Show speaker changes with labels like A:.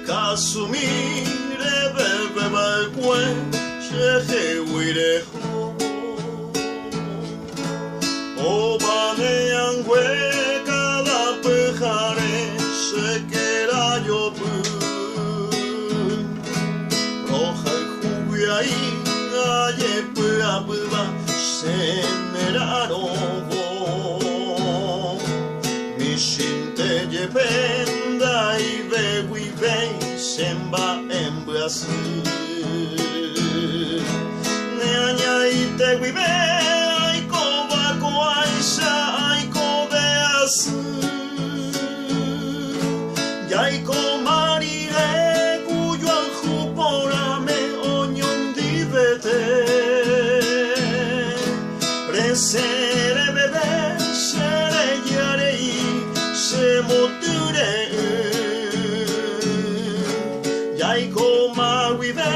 A: Kasumire bebe bakwe shehe wire ho Obane angwe kala pejare shekera yobu Roja jubiai aye puabuba semeraro Mishinte yependa ibe wibe semba embrasu Neanya ite wibe aiko bako aisha aiko beasu Yaiko marire kuyo anjuporame onion divete Presere bebe sere yarei Moture Yaiko ma wive